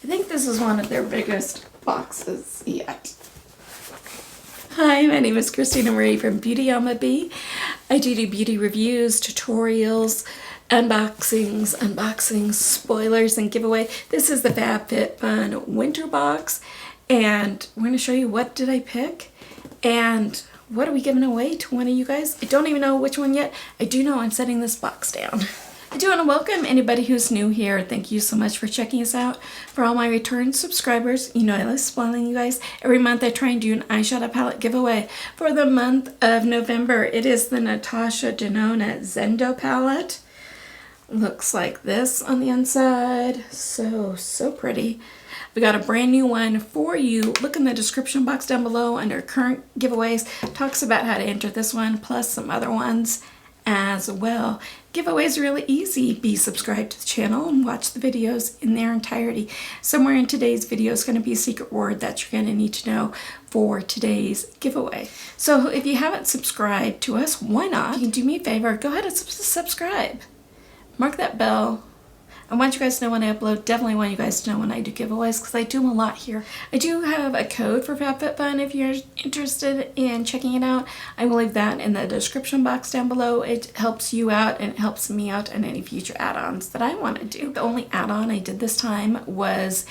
I think this is one of their biggest boxes yet. Hi, my name is Christina Marie from BeautyAmaB. I do beauty reviews, tutorials, unboxings, spoilers, and giveaway. This is the Fab Fit Fun winter box, and we're going to show you what did I pick and what are we giving away to one of you guys. I don't even know which one yet. I do know I'm setting this box down. I do want to welcome anybody who's new here. Thank you so much for checking us out. For all my return subscribers, you know I love spoiling you guys. Every month I try and do an eyeshadow palette giveaway. For the month of November, it is the Natasha Denona Zendo palette. Looks like this on the inside. So pretty. We got a brand new one for you. Look in the description box down below under current giveaways. Talks about how to enter this one plus some other ones as well. Giveaways are really easy. Be subscribed to the channel and watch the videos in their entirety. Somewhere in today's video is going to be a secret word that you're going to need to know for today's giveaway. So if you haven't subscribed to us, why not? You can do me a favor, go ahead and subscribe. Mark that bell. I want you guys to know when I upload. Definitely want you guys to know when I do giveaways because I do them a lot here. I do have a code for FabFitFun if you're interested in checking it out. I will leave that in the description box down below. It helps you out and it helps me out in any future add-ons that I want to do. The only add-on I did this time was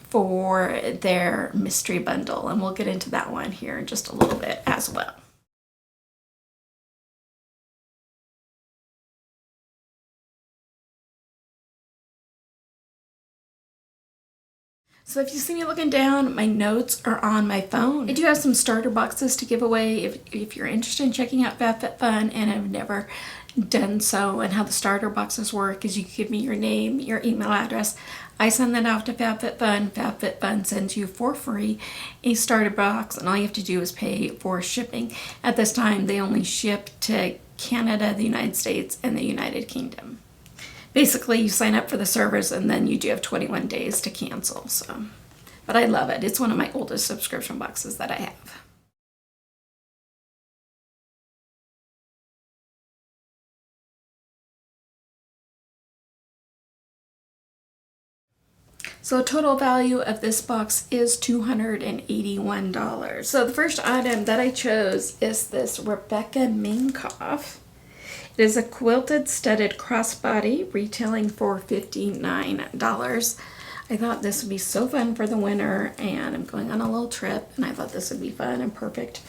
for their mystery bundle, and we'll get into that one here in just a little bit as well. So if you see me looking down, my notes are on my phone. I do have some starter boxes to give away if you're interested in checking out FabFitFun and have never done so, and how the starter boxes work is you give me your name, your email address. I send that off to FabFitFun. FabFitFun sends you for free a starter box, and all you have to do is pay for shipping. At this time, they only ship to Canada, the United States, and the United Kingdom. Basically, you sign up for the service and then you do have 21 days to cancel. But I love it. It's one of my oldest subscription boxes that I have. So the total value of this box is $281. So the first item that I chose is this Rebecca Minkoff. It is a quilted studded crossbody retailing for $59. I thought this would be so fun for the winter, and I'm going on a little trip, and I thought this would be fun and perfect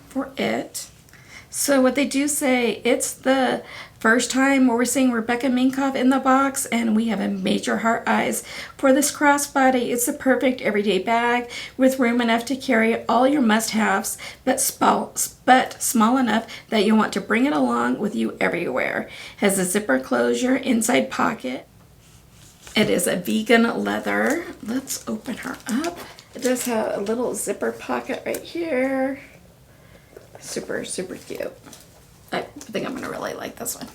for it. So what they do say, it's the first time where we're seeing Rebecca Minkoff in the box, and we have a major heart eyes for this crossbody. It's the perfect everyday bag with room enough to carry all your must-haves, but small enough that you want to bring it along with you everywhere. Has a zipper closure, inside pocket. It is a vegan leather. Let's open her up. It does have a little zipper pocket right here. Super cute. I think I'm gonna really like this one.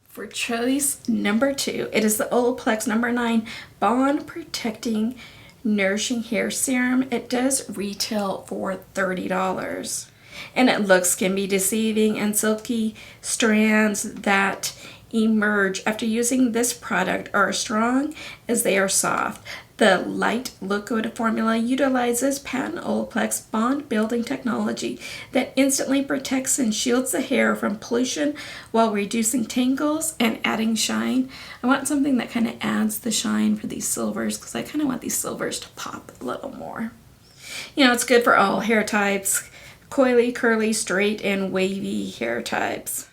For choice number 2, it is the Olaplex number 9 Bond Protecting Nourishing Hair Serum. It does retail for $30. And it can be deceiving, and silky strands that emerge after using this product are as strong as they are soft. The light liquid formula utilizes patent Olaplex bond building technology that instantly protects and shields the hair from pollution while reducing tangles and adding shine. I want something that kind of adds the shine for these silvers because I kind of want these silvers to pop a little more. You know, it's good for all hair types, coily, curly, straight, and wavy hair types.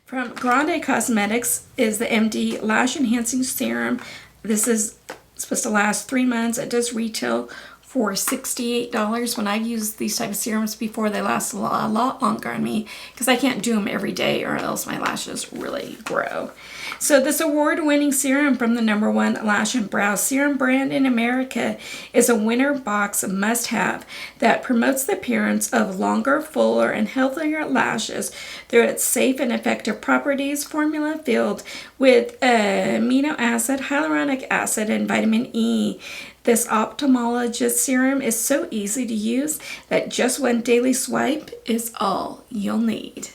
From Grande Cosmetics is the MD Lash Enhancing Serum. This is supposed to last 3 months. It does retail for $68. When I've used these type of serums before, they last a lot longer on me because I can't do them every day or else my lashes really grow. So this award-winning serum from the #1 lash and brow serum brand in America is a winter box must-have that promotes the appearance of longer, fuller, and healthier lashes through its safe and effective properties. Formula filled with amino acid, hyaluronic acid, and vitamin E. This ophthalmologist serum is so easy to use that just one daily swipe is all you'll need.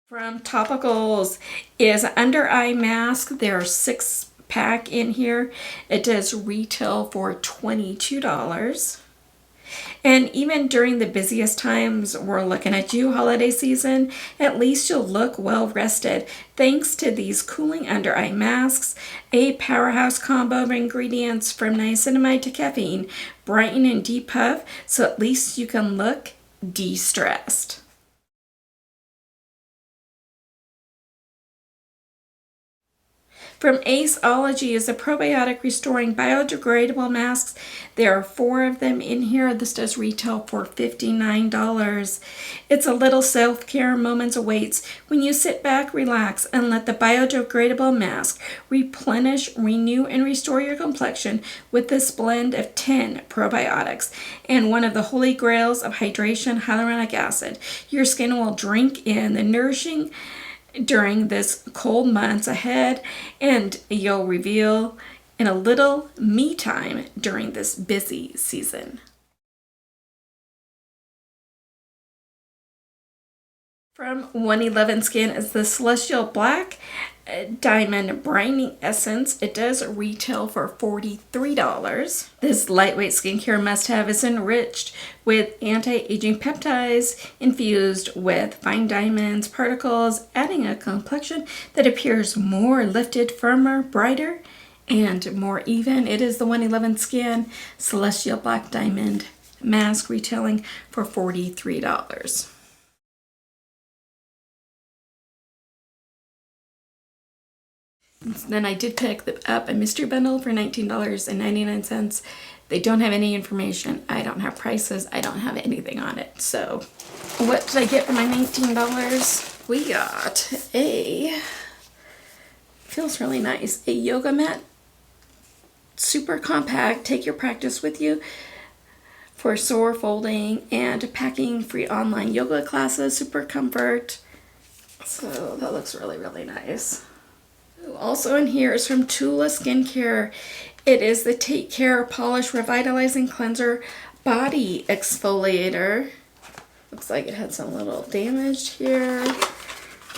From Topicals is under eye mask. There are 6-pack in here. It does retail for $22. And even during the busiest times we're looking at you, holiday season, at least you'll look well rested thanks to these cooling under eye masks, a powerhouse combo of ingredients from niacinamide to caffeine, brighten and depuff, so at least you can look de-stressed. From Aceology is a probiotic restoring biodegradable masks. There are 4 of them in here. This does retail for $59. It's a little self-care moments awaits when you sit back, relax, and let the biodegradable mask replenish, renew, and restore your complexion with this blend of 10 probiotics and one of the holy grails of hydration, hyaluronic acid. Your skin will drink in the nourishing during this cold months ahead, and you'll reveal in a little me time during this busy season. From 111 Skin is the Celestial Black Diamond Brightening Essence. It does retail for $43. This lightweight skincare must-have is enriched with anti-aging peptides infused with fine diamonds particles, adding a complexion that appears more lifted, firmer, brighter, and more even. It is the 111 Skin Celestial Black Diamond Mask, retailing for $43. Then I did pick up a mystery bundle for $19.99. They don't have any information. I don't have prices. I don't have anything on it. So what did I get for my $19? We got a, feels really nice, a yoga mat. Super compact. Take your practice with you for sore folding and packing, free online yoga classes, super comfort. So that looks really, really nice. Also in here is from Tula Skincare. It is the Take Care Polish Revitalizing Cleanser Body Exfoliator. Looks like it had some little damage here.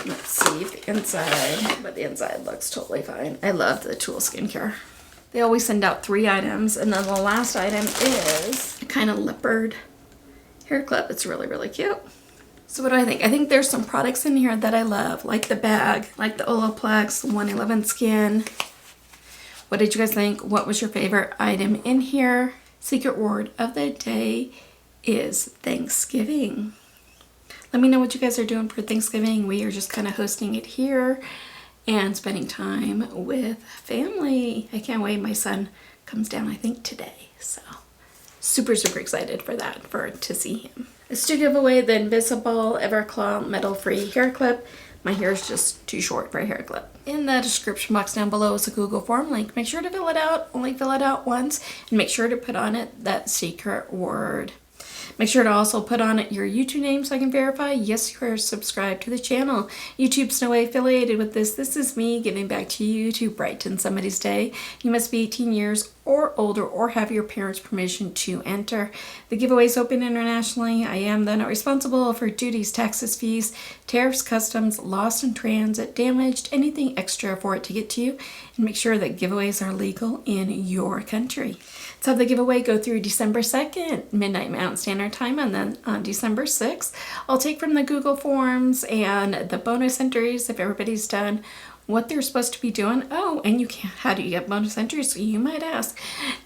Let's see the inside, but the inside looks totally fine. I love the Tula Skincare. They always send out 3 items, and then the last item is a kind of leopard hair clip. It's really, really cute. So what do I think? I think there's some products in here that I love, like the bag, like the Olaplex, 111 Skin. What did you guys think? What was your favorite item in here? Secret word of the day is Thanksgiving. Let me know what you guys are doing for Thanksgiving. We are just kind of hosting it here and spending time with family. I can't wait. My son comes down, I think, today. So super, super excited for that, to see him. It's to give away the Invisible Everclaw metal-free hair clip. My hair is just too short for a hair clip. In the description box down below is a Google form link. Make sure to fill it out. Only fill it out once. And make sure to put on it that secret word. Make sure to also put on it your YouTube name so I can verify, yes, you are subscribed to the channel. YouTube's no way affiliated with this. This is me giving back to you to brighten somebody's day. You must be 18 years or older or have your parents' permission to enter. The giveaway is open internationally. I am then not responsible for duties, taxes, fees, tariffs, customs, lost in transit, damaged, anything extra for it to get to you. And make sure that giveaways are legal in your country. Let's have the giveaway go through December 2nd, midnight Mountain Standard Time, and then on December 6th, I'll take from the Google Forms and the bonus entries if everybody's done what they're supposed to be doing. Oh, and you can, how do you get bonus entries? So you might ask.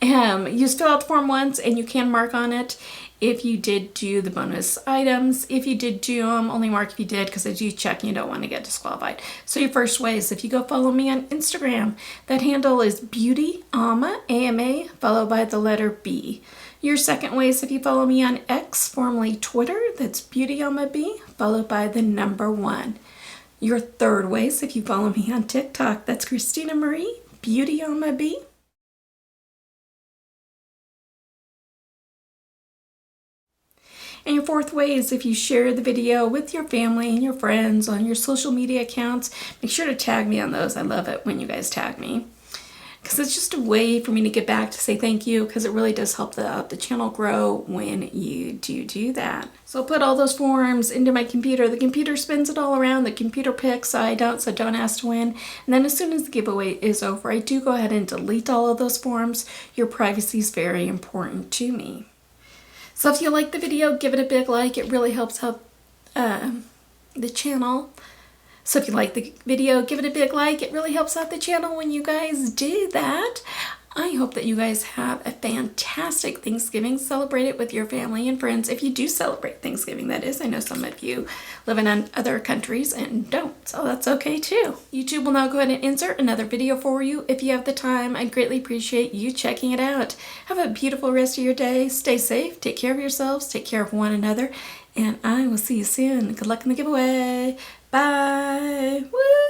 You just fill out the form once and you can mark on it if you did do the bonus items. If you did do them, only mark if you did, because I do check and you don't want to get disqualified. So your first way is if you go follow me on Instagram. That handle is BeautyAmaB, A-M-A, followed by the letter B. Your second way is if you follow me on X, formerly Twitter. That's BeautyAmaB, followed by the number 1. Your third way is if you follow me on TikTok. That's Christina Marie, BeautyAmaB. And your fourth way is if you share the video with your family and your friends on your social media accounts, make sure to tag me on those. I love it when you guys tag me, because it's just a way for me to get back to say thank you, because it really does help the channel grow when you do that. So I'll put all those forms into my computer. The computer spins it all around. The computer picks, so don't ask to win. And then as soon as the giveaway is over, I do go ahead and delete all of those forms. Your privacy is very important to me. So if you like the video, give it a big like. It really helps out the channel. So if you like the video, give it a big like. It really helps out the channel when you guys do that. I hope that you guys have a fantastic Thanksgiving. Celebrate it with your family and friends. If you do celebrate Thanksgiving, that is. I know some of you live in other countries and don't, so that's okay too. YouTube will now go ahead and insert another video for you. If you have the time, I'd greatly appreciate you checking it out. Have a beautiful rest of your day. Stay safe. Take care of yourselves. Take care of one another. And I will see you soon. Good luck in the giveaway. Bye. Woo!